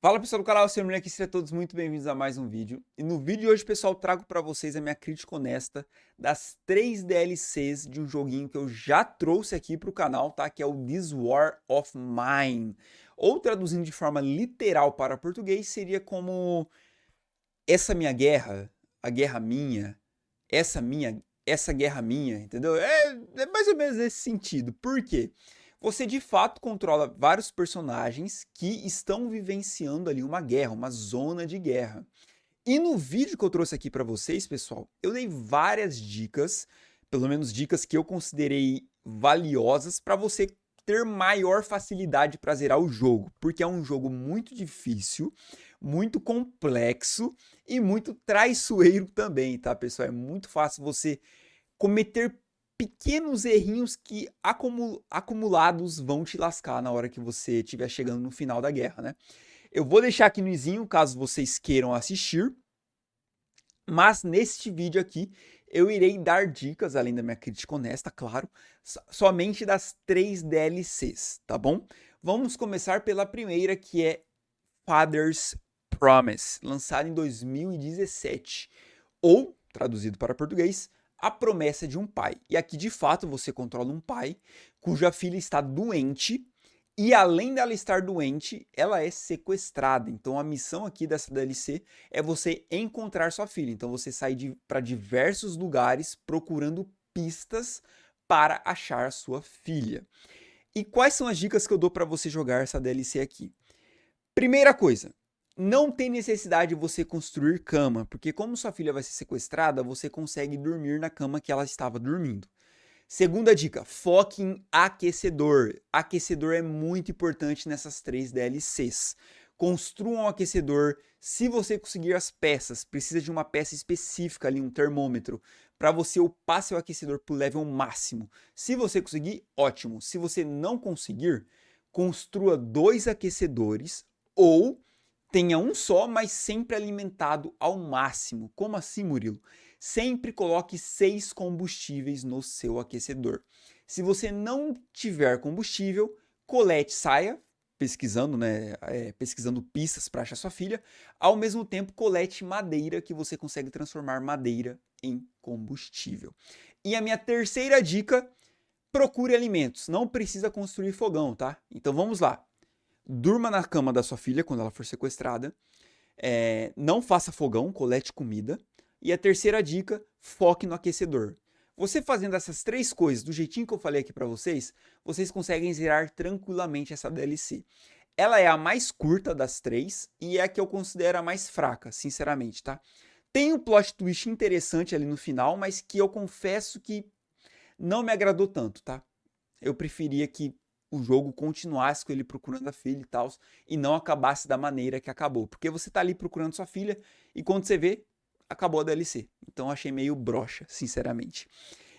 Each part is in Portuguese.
Fala pessoal do canal, seu aqui, sejam todos muito bem-vindos a mais um vídeo. E no vídeo de hoje, pessoal, trago para vocês a minha crítica honesta das 3 DLCs de um joguinho que eu já trouxe aqui para o canal, tá? Que é o This War of Mine. Ou traduzindo de forma literal para português, seria como essa minha guerra, a guerra minha, essa guerra minha, entendeu? É mais ou menos nesse sentido. Por quê? Você de fato controla vários personagens que estão vivenciando ali uma guerra, uma zona de guerra. E no vídeo que eu trouxe aqui para vocês, pessoal, eu dei várias dicas, pelo menos dicas que eu considerei valiosas para você ter maior facilidade para zerar o jogo, porque é um jogo muito difícil, muito complexo e muito traiçoeiro também, tá, pessoal? É muito fácil você cometer pequenos errinhos que acumulados vão te lascar na hora que você estiver chegando no final da guerra, né? Eu vou deixar aqui no izinho caso vocês queiram assistir, mas neste vídeo aqui eu irei dar dicas, além da minha crítica honesta, claro, somente das 3 DLCs, tá bom? Vamos começar pela primeira, que é Father's Promise, lançada em 2017, ou, traduzido para português, A Promessa de um Pai. E aqui, de fato, você controla um pai cuja filha está doente e, além dela estar doente, ela é sequestrada. Então, a missão aqui dessa DLC é você encontrar sua filha. Então, você sai para diversos lugares procurando pistas para achar sua filha. E quais são as dicas que eu dou para você jogar essa DLC aqui? Primeira coisa, não tem necessidade de você construir cama, porque como sua filha vai ser sequestrada, você consegue dormir na cama que ela estava dormindo. Segunda dica, foque em aquecedor. Aquecedor é muito importante nessas 3 DLCs. Construa um aquecedor. Se você conseguir as peças, precisa de uma peça específica ali, um termômetro, para você upar seu aquecedor para o level máximo. Se você conseguir, ótimo. Se você não conseguir, construa 2 aquecedores ou tenha um só, mas sempre alimentado ao máximo. Como assim, Murilo? Sempre coloque 6 combustíveis no seu aquecedor. Se você não tiver combustível, colete, saia pesquisando, né, pesquisando pistas para achar sua filha. Ao mesmo tempo, colete madeira, que você consegue transformar madeira em combustível. E a minha terceira dica, procure alimentos. Não precisa construir fogão, tá? Então vamos lá. Durma na cama da sua filha quando ela for sequestrada. Não faça fogão, colete comida. E a terceira dica, foque no aquecedor. Você fazendo essas 3 coisas do jeitinho que eu falei aqui para vocês, vocês conseguem zerar tranquilamente essa DLC. Ela é a mais curta das 3 e é a que eu considero a mais fraca, sinceramente, tá? Tem um plot twist interessante ali no final, mas que eu confesso que não me agradou tanto, tá? Eu preferia que o jogo continuasse com ele procurando a filha e tal, e não acabasse da maneira que acabou. Porque você tá ali procurando sua filha, e quando você vê, acabou a DLC. Então achei meio broxa, sinceramente.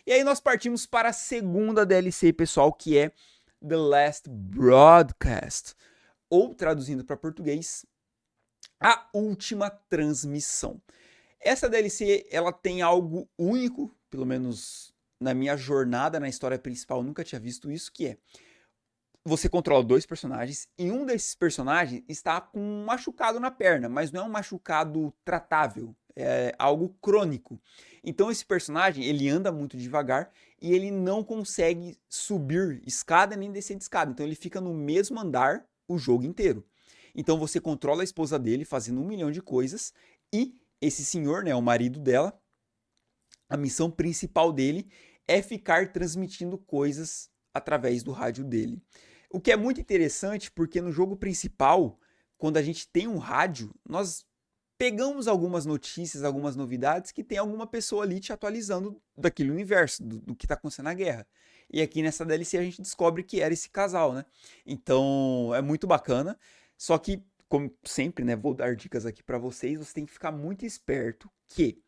E aí nós partimos para a segunda DLC, pessoal, que é The Last Broadcast. Ou, traduzindo para português, A Última Transmissão. Essa DLC, ela tem algo único, pelo menos na minha jornada na história principal, eu nunca tinha visto isso, que é você controla 2 personagens e um desses personagens está com um machucado na perna, mas não é um machucado tratável, é algo crônico. Então esse personagem, ele anda muito devagar e ele não consegue subir escada nem descer de escada, então ele fica no mesmo andar o jogo inteiro. Então você controla a esposa dele fazendo 1 milhão de coisas e esse senhor, né, o marido dela, a missão principal dele é ficar transmitindo coisas através do rádio dele. O que é muito interessante porque no jogo principal, quando a gente tem um rádio, nós pegamos algumas notícias, algumas novidades que tem alguma pessoa ali te atualizando daquele universo, do que está acontecendo na guerra. E aqui nessa DLC a gente descobre que era esse casal, né? Então é muito bacana. Só que, como sempre, né, vou dar dicas aqui para vocês, você tem que ficar muito esperto que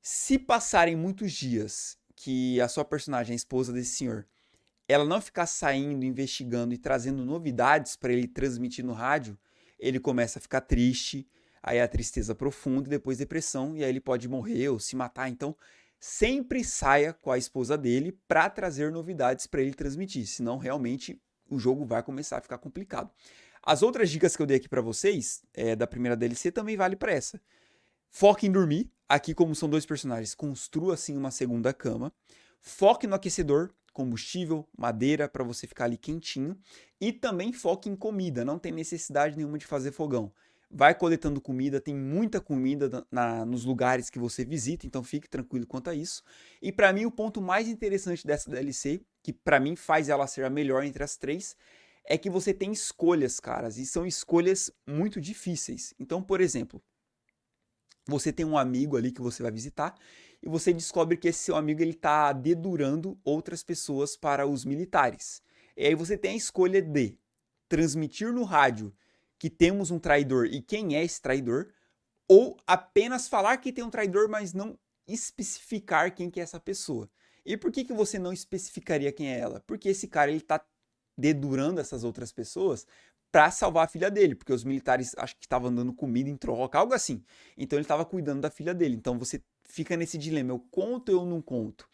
se passarem muitos dias que a sua personagem, a esposa desse senhor, ela não ficar saindo, investigando e trazendo novidades para ele transmitir no rádio, ele começa a ficar triste, aí a tristeza profunda e depois depressão, e aí ele pode morrer ou se matar. Então, sempre saia com a esposa dele para trazer novidades para ele transmitir, senão realmente o jogo vai começar a ficar complicado. As outras dicas que eu dei aqui pra vocês, da primeira DLC, também vale pra essa. Foque em dormir. Aqui, como são dois personagens, construa assim uma segunda cama. Foque no aquecedor, combustível, madeira, para você ficar ali quentinho. E também foque em comida, não tem necessidade nenhuma de fazer fogão. Vai coletando comida, tem muita comida nos lugares que você visita, então fique tranquilo quanto a isso. E para mim, o ponto mais interessante dessa DLC, que para mim faz ela ser a melhor entre as três, é que você tem escolhas, caras, e são escolhas muito difíceis. Então, por exemplo, você tem um amigo ali que você vai visitar e você descobre que esse seu amigo ele está dedurando outras pessoas para os militares. E aí você tem a escolha de transmitir no rádio que temos um traidor e quem é esse traidor, ou apenas falar que tem um traidor, mas não especificar quem que é essa pessoa. E por que você não especificaria quem é ela? Porque esse cara ele está dedurando essas outras pessoas para salvar a filha dele, porque os militares acho que estavam dando comida em troca, algo assim. Então ele estava cuidando da filha dele. Então você fica nesse dilema, eu conto ou eu não conto?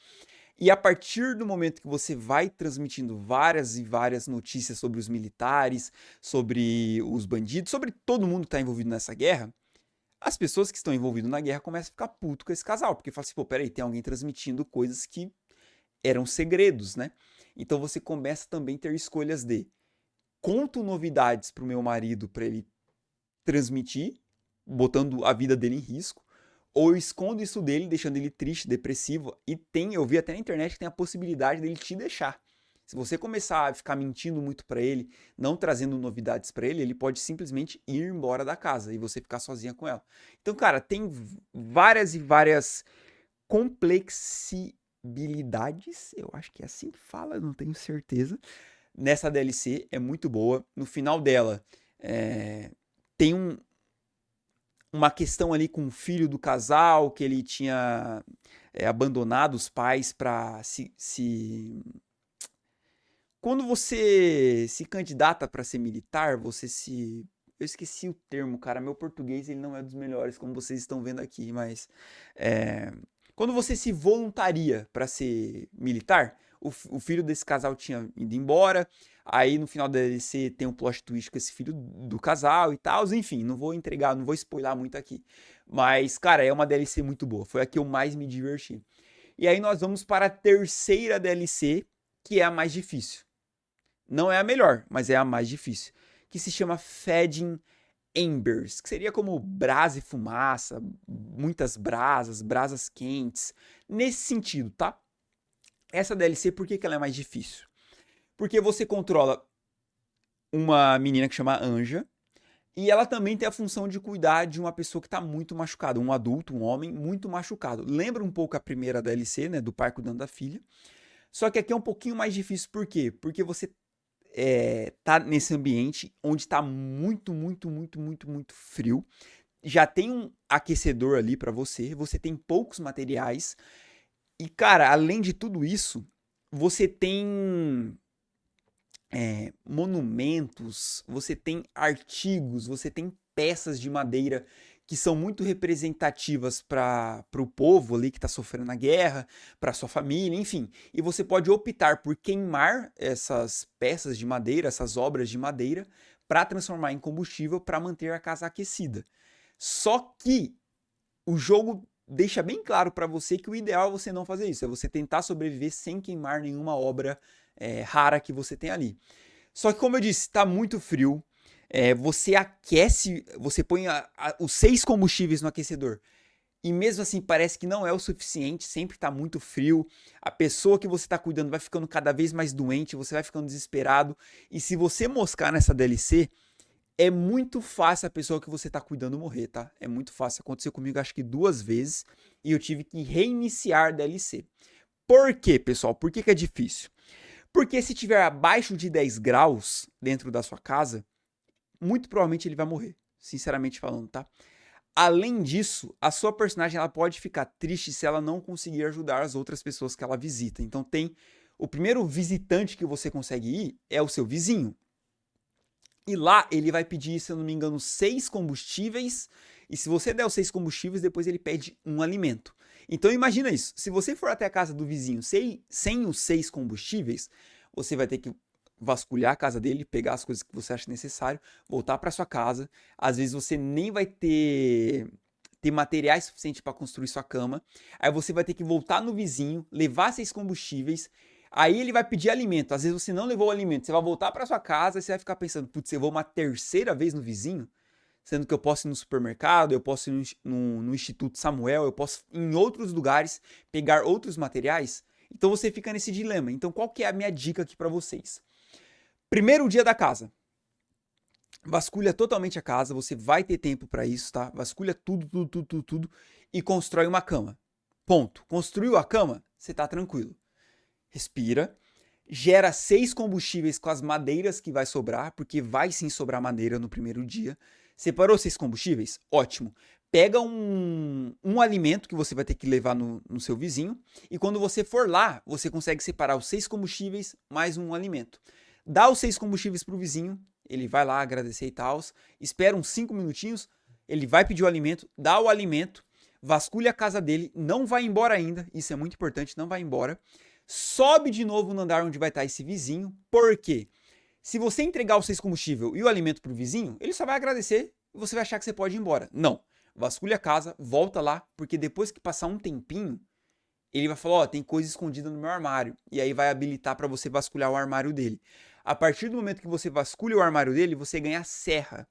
E a partir do momento que você vai transmitindo várias e várias notícias sobre os militares, sobre os bandidos, sobre todo mundo que está envolvido nessa guerra, as pessoas que estão envolvidas na guerra começam a ficar puto com esse casal, porque fala assim, pô, peraí, tem alguém transmitindo coisas que eram segredos, né? Então você começa também a ter escolhas de conto novidades pro meu marido para ele transmitir, botando a vida dele em risco, ou eu escondo isso dele, deixando ele triste, depressivo, e eu vi até na internet que tem a possibilidade dele te deixar. Se você começar a ficar mentindo muito para ele, não trazendo novidades para ele, ele pode simplesmente ir embora da casa e você ficar sozinha com ela. Então, cara, tem várias e várias complexibilidades, eu acho que é assim que fala, não tenho certeza, nessa DLC, é muito boa. No final dela, tem uma questão ali com o filho do casal, que ele tinha abandonado os pais para Quando você se candidata para ser militar, você se... Eu esqueci o termo, cara. Meu português ele não é dos melhores, como vocês estão vendo aqui, mas... Quando você se voluntaria para ser militar, o filho desse casal tinha ido embora, aí no final da DLC tem um plot twist com esse filho do casal e tal, enfim, não vou entregar, não vou spoiler muito aqui. Mas, cara, é uma DLC muito boa, foi a que eu mais me diverti. E aí nós vamos para a terceira DLC, que é a mais difícil. Não é a melhor, mas é a mais difícil, que se chama Fading Embers, que seria como brasa e fumaça, muitas brasas quentes, nesse sentido, tá? Essa DLC, por que ela é mais difícil? Porque você controla uma menina que chama Anja, e ela também tem a função de cuidar de uma pessoa que está muito machucada, um adulto, um homem muito machucado. Lembra um pouco a primeira DLC, né, do pai cuidando da filha, só que aqui é um pouquinho mais difícil, por quê? Porque você tá nesse ambiente onde tá muito frio. Já tem um aquecedor ali para você tem poucos materiais. E, cara, além de tudo isso, você tem monumentos, você tem artigos, você tem peças de madeira que são muito representativas para o povo ali que está sofrendo a guerra, para sua família, enfim. E você pode optar por queimar essas peças de madeira, essas obras de madeira, para transformar em combustível para manter a casa aquecida. Só que o jogo deixa bem claro para você que o ideal é você não fazer isso, é você tentar sobreviver sem queimar nenhuma obra rara que você tem ali. Só que, como eu disse, está muito frio. Você aquece, você põe os 6 combustíveis no aquecedor e mesmo assim parece que não é o suficiente, sempre está muito frio, a pessoa que você está cuidando vai ficando cada vez mais doente, você vai ficando desesperado, e se você moscar nessa DLC, é muito fácil a pessoa que você está cuidando morrer, tá? É muito fácil, aconteceu comigo acho que 2 vezes e eu tive que reiniciar a DLC. Por quê, pessoal? Por que é difícil? Porque se tiver abaixo de 10 graus dentro da sua casa, muito provavelmente ele vai morrer, sinceramente falando, tá? Além disso, a sua personagem ela pode ficar triste se ela não conseguir ajudar as outras pessoas que ela visita. Então tem o primeiro visitante que você consegue ir é o seu vizinho. E lá ele vai pedir, se eu não me engano, 6 combustíveis. E se você der os 6 combustíveis, depois ele pede um alimento. Então imagina isso, se você for até a casa do vizinho sem os 6 combustíveis, você vai ter que vasculhar a casa dele, pegar as coisas que você acha necessário, voltar para sua casa. Às vezes você nem vai ter materiais suficientes para construir sua cama. Aí você vai ter que voltar no vizinho, levar 6 combustíveis. Aí ele vai pedir alimento. Às vezes você não levou o alimento, você vai voltar para sua casa e você vai ficar pensando, putz, eu vou uma terceira vez no vizinho? Sendo que eu posso ir no supermercado, eu posso ir no Instituto Samuel, eu posso ir em outros lugares pegar outros materiais. Então você fica nesse dilema. Então qual que é a minha dica aqui para vocês? Primeiro dia da casa. Vasculha totalmente a casa, você vai ter tempo para isso, tá? Vasculha tudo e constrói uma cama. Ponto. Construiu a cama, você tá tranquilo. Respira. Gera 6 combustíveis com as madeiras que vai sobrar, porque vai sim sobrar madeira no primeiro dia. Separou 6 combustíveis? Ótimo. Pega um alimento que você vai ter que levar no seu vizinho, e quando você for lá, você consegue separar os 6 combustíveis mais um alimento. Dá os 6 combustíveis pro vizinho, ele vai lá agradecer e tal, espera uns 5 minutinhos, ele vai pedir o alimento, dá o alimento, vasculha a casa dele, não vai embora ainda, isso é muito importante, não vai embora, sobe de novo no andar onde vai estar esse vizinho, por quê? Se você entregar os 6 combustíveis e o alimento pro vizinho, ele só vai agradecer e você vai achar que você pode ir embora. Não, vasculha a casa, volta lá, porque depois que passar um tempinho, ele vai falar, ó, tem coisa escondida no meu armário, e aí vai habilitar para você vasculhar o armário dele. A partir do momento que você vasculha o armário dele, você ganha a serra.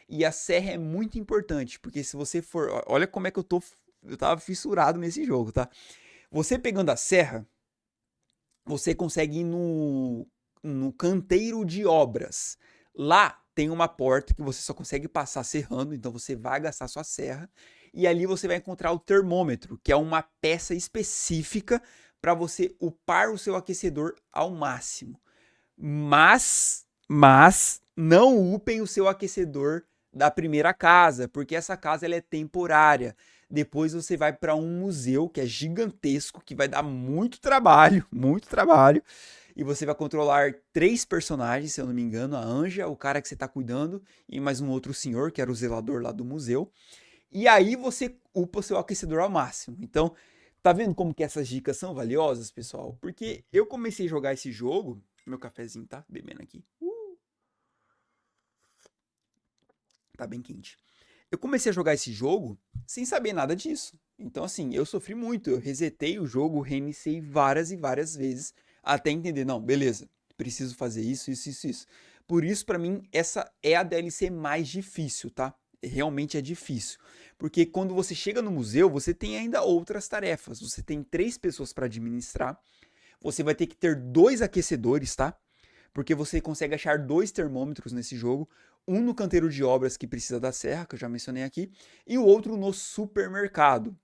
E a serra é muito importante, porque se você for... Olha como é que eu tava fissurado nesse jogo, tá? Você pegando a serra, você consegue ir no canteiro de obras. Lá tem uma porta que você só consegue passar serrando, então você vai gastar sua serra. E ali você vai encontrar o termômetro, que é uma peça específica para você upar o seu aquecedor ao máximo. Mas não upem o seu aquecedor da primeira casa, porque essa casa ela é temporária. Depois você vai para um museu que é gigantesco, que vai dar muito trabalho, e você vai controlar 3 personagens, se eu não me engano, a Anja, o cara que você está cuidando, e mais um outro senhor, que era o zelador lá do museu. E aí você upa o seu aquecedor ao máximo. Então, tá vendo como que essas dicas são valiosas, pessoal? Porque eu comecei a jogar esse jogo, meu cafezinho tá bebendo aqui. Tá bem quente. Eu comecei a jogar esse jogo sem saber nada disso. Então, assim, eu sofri muito. Eu resetei o jogo, reiniciei várias e várias vezes até entender, não, beleza, preciso fazer isso. Por isso, pra mim, essa é a DLC mais difícil, tá? Realmente é difícil. Porque quando você chega no museu, você tem ainda outras tarefas. Você tem 3 pessoas para administrar. Você vai ter que ter 2 aquecedores, tá? Porque você consegue achar 2 termômetros nesse jogo, um no canteiro de obras que precisa da serra, que eu já mencionei aqui, e o outro no supermercado.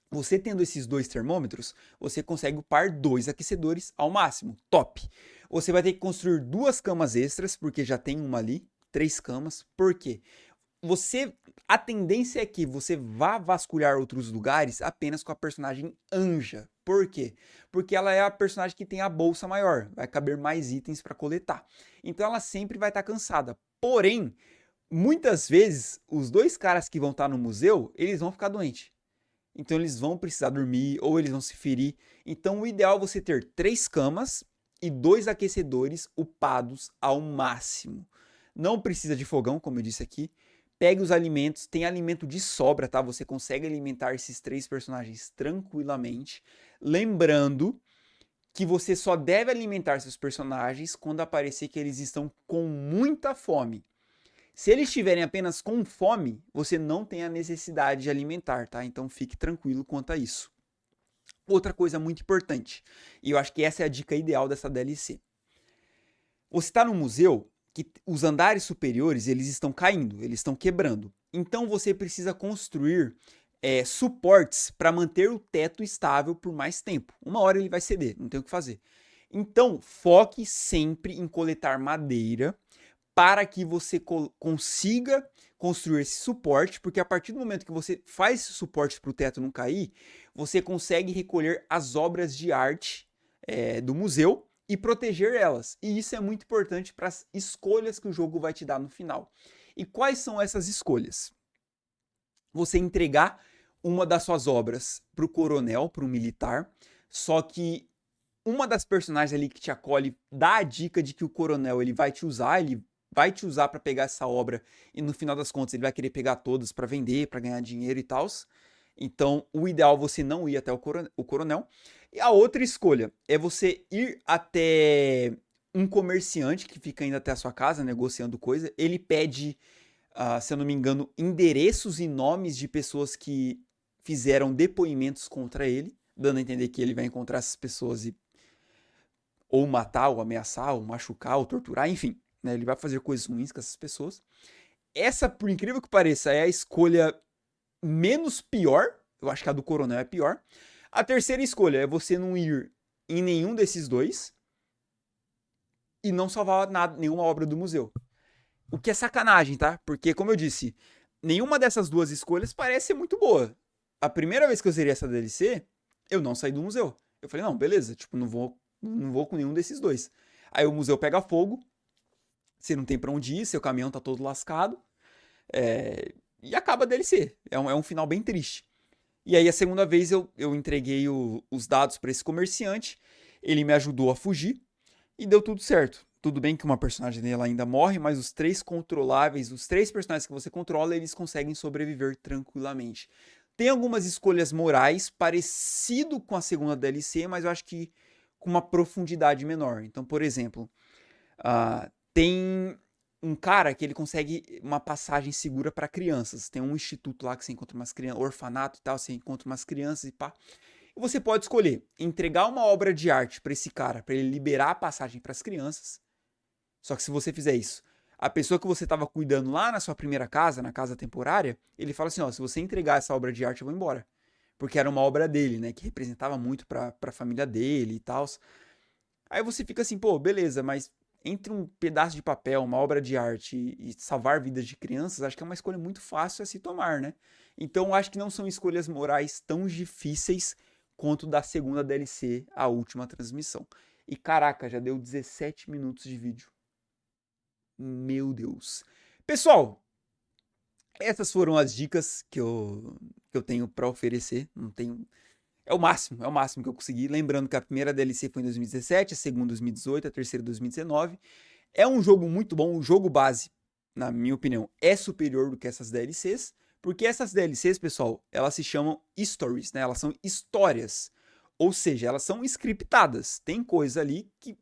Você tendo esses 2 termômetros, você consegue upar 2 aquecedores ao máximo. Top! Você vai ter que construir 2 camas extras, porque já tem uma ali, 3 camas. Por quê? A tendência é que você vá vasculhar outros lugares apenas com a personagem Anja. Por quê? Porque ela é a personagem que tem a bolsa maior, vai caber mais itens para coletar. Então ela sempre vai estar cansada. Porém, muitas vezes, os 2 caras que vão estar no museu, eles vão ficar doentes. Então eles vão precisar dormir ou eles vão se ferir. Então o ideal é você ter 3 camas e 2 aquecedores upados ao máximo. Não precisa de fogão, como eu disse aqui. Pegue os alimentos, tem alimento de sobra, tá? Você consegue alimentar esses 3 personagens tranquilamente. Lembrando que você só deve alimentar seus personagens quando aparecer que eles estão com muita fome. Se eles estiverem apenas com fome, você não tem a necessidade de alimentar, tá? Então fique tranquilo quanto a isso. Outra coisa muito importante, e eu acho que essa é a dica ideal dessa DLC. Você está no museu, que os andares superiores eles estão caindo, eles estão quebrando. Então você precisa construir suportes para manter o teto estável por mais tempo. Uma hora ele vai ceder, não tem o que fazer. Então foque sempre em coletar madeira para que você consiga construir esse suporte, porque a partir do momento que você faz esse suporte para o teto não cair, você consegue recolher as obras de arte do museu e proteger elas. E isso é muito importante para as escolhas que o jogo vai te dar no final. E quais são essas escolhas? Você entregar uma das suas obras para o coronel, para o militar, só que uma das personagens ali que te acolhe dá a dica de que o coronel ele vai te usar para pegar essa obra e no final das contas ele vai querer pegar todas para vender, para ganhar dinheiro e tal. Então, o ideal é você não ir até o coronel. E a outra escolha é você ir até um comerciante que fica indo até a sua casa negociando coisa. Ele pede, se eu não me engano, endereços e nomes de pessoas que fizeram depoimentos contra ele, dando a entender que ele vai encontrar essas pessoas e ou matar, ou ameaçar, ou machucar, ou torturar, enfim, né? Ele vai fazer coisas ruins com essas pessoas. Essa, por incrível que pareça, é a escolha menos pior. Eu acho que a do coronel é pior. A terceira escolha é você não ir em nenhum desses dois e não salvar nada, nenhuma obra do museu. O que é sacanagem, tá? Porque, como eu disse, nenhuma dessas duas escolhas parece ser muito boa. A primeira vez que eu zerei essa DLC, eu não saí do museu. Eu falei, não, beleza, tipo, não vou com nenhum desses dois. Aí o museu pega fogo, você não tem pra onde ir, seu caminhão tá todo lascado, e acaba a DLC. É um final bem triste. E aí a segunda vez eu entreguei os dados pra esse comerciante, ele me ajudou a fugir e deu tudo certo. Tudo bem que uma personagem dela ainda morre, mas os três controláveis, os três personagens que você controla, eles conseguem sobreviver tranquilamente. Tem algumas escolhas morais parecido com a segunda DLC, mas eu acho que com uma profundidade menor. Então, por exemplo, tem um cara que ele consegue uma passagem segura para crianças. Tem um instituto lá que você encontra umas crianças, orfanato e tal, você encontra umas crianças e pá. E você pode escolher entregar uma obra de arte para esse cara, para ele liberar a passagem para as crianças. Só que se você fizer isso, a pessoa que você estava cuidando lá na sua primeira casa, na casa temporária, ele fala assim, ó, se você entregar essa obra de arte, eu vou embora. Porque era uma obra dele, né, que representava muito para a família dele e tal. Aí você fica assim, pô, beleza, mas entre um pedaço de papel, uma obra de arte e salvar vidas de crianças, acho que é uma escolha muito fácil a se tomar, né? Então acho que não são escolhas morais tão difíceis quanto da segunda DLC, a última transmissão. E caraca, já deu 17 minutos de vídeo. Meu Deus. Pessoal, essas foram as dicas que eu tenho para oferecer. Não tenho. É o máximo que eu consegui. Lembrando que a primeira DLC foi em 2017, a segunda em 2018, a terceira em 2019. É um jogo muito bom, o jogo base, na minha opinião, é superior do que essas DLCs, porque essas DLCs, pessoal, elas se chamam stories, né? Elas são histórias. Ou seja, elas são scriptadas. Tem coisa ali que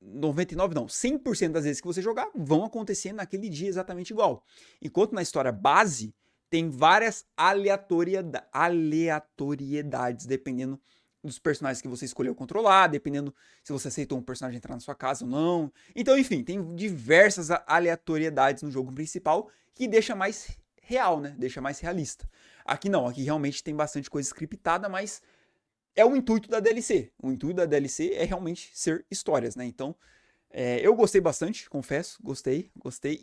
99 não, 100% das vezes que você jogar vão acontecer naquele dia exatamente igual. Enquanto na história base tem várias aleatoriedades, dependendo dos personagens que você escolheu controlar, dependendo se você aceitou um personagem entrar na sua casa ou não. Então, enfim, tem diversas aleatoriedades no jogo principal que deixa mais real, né? Deixa mais realista. Aqui não, aqui realmente tem bastante coisa scriptada, mas é o intuito da DLC. O intuito da DLC é realmente ser histórias, né? Então, eu gostei bastante, confesso, gostei,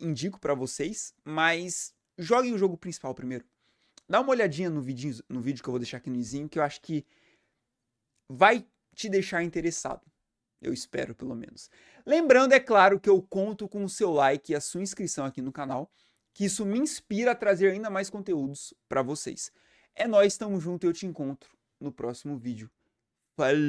indico pra vocês, mas joguem o jogo principal primeiro. Dá uma olhadinha no vídeo que eu vou deixar aqui no izinho, que eu acho que vai te deixar interessado. Eu espero, pelo menos. Lembrando, é claro, que eu conto com o seu like e a sua inscrição aqui no canal, que isso me inspira a trazer ainda mais conteúdos pra vocês. É nóis, tamo junto e eu te encontro no próximo vídeo. Falou!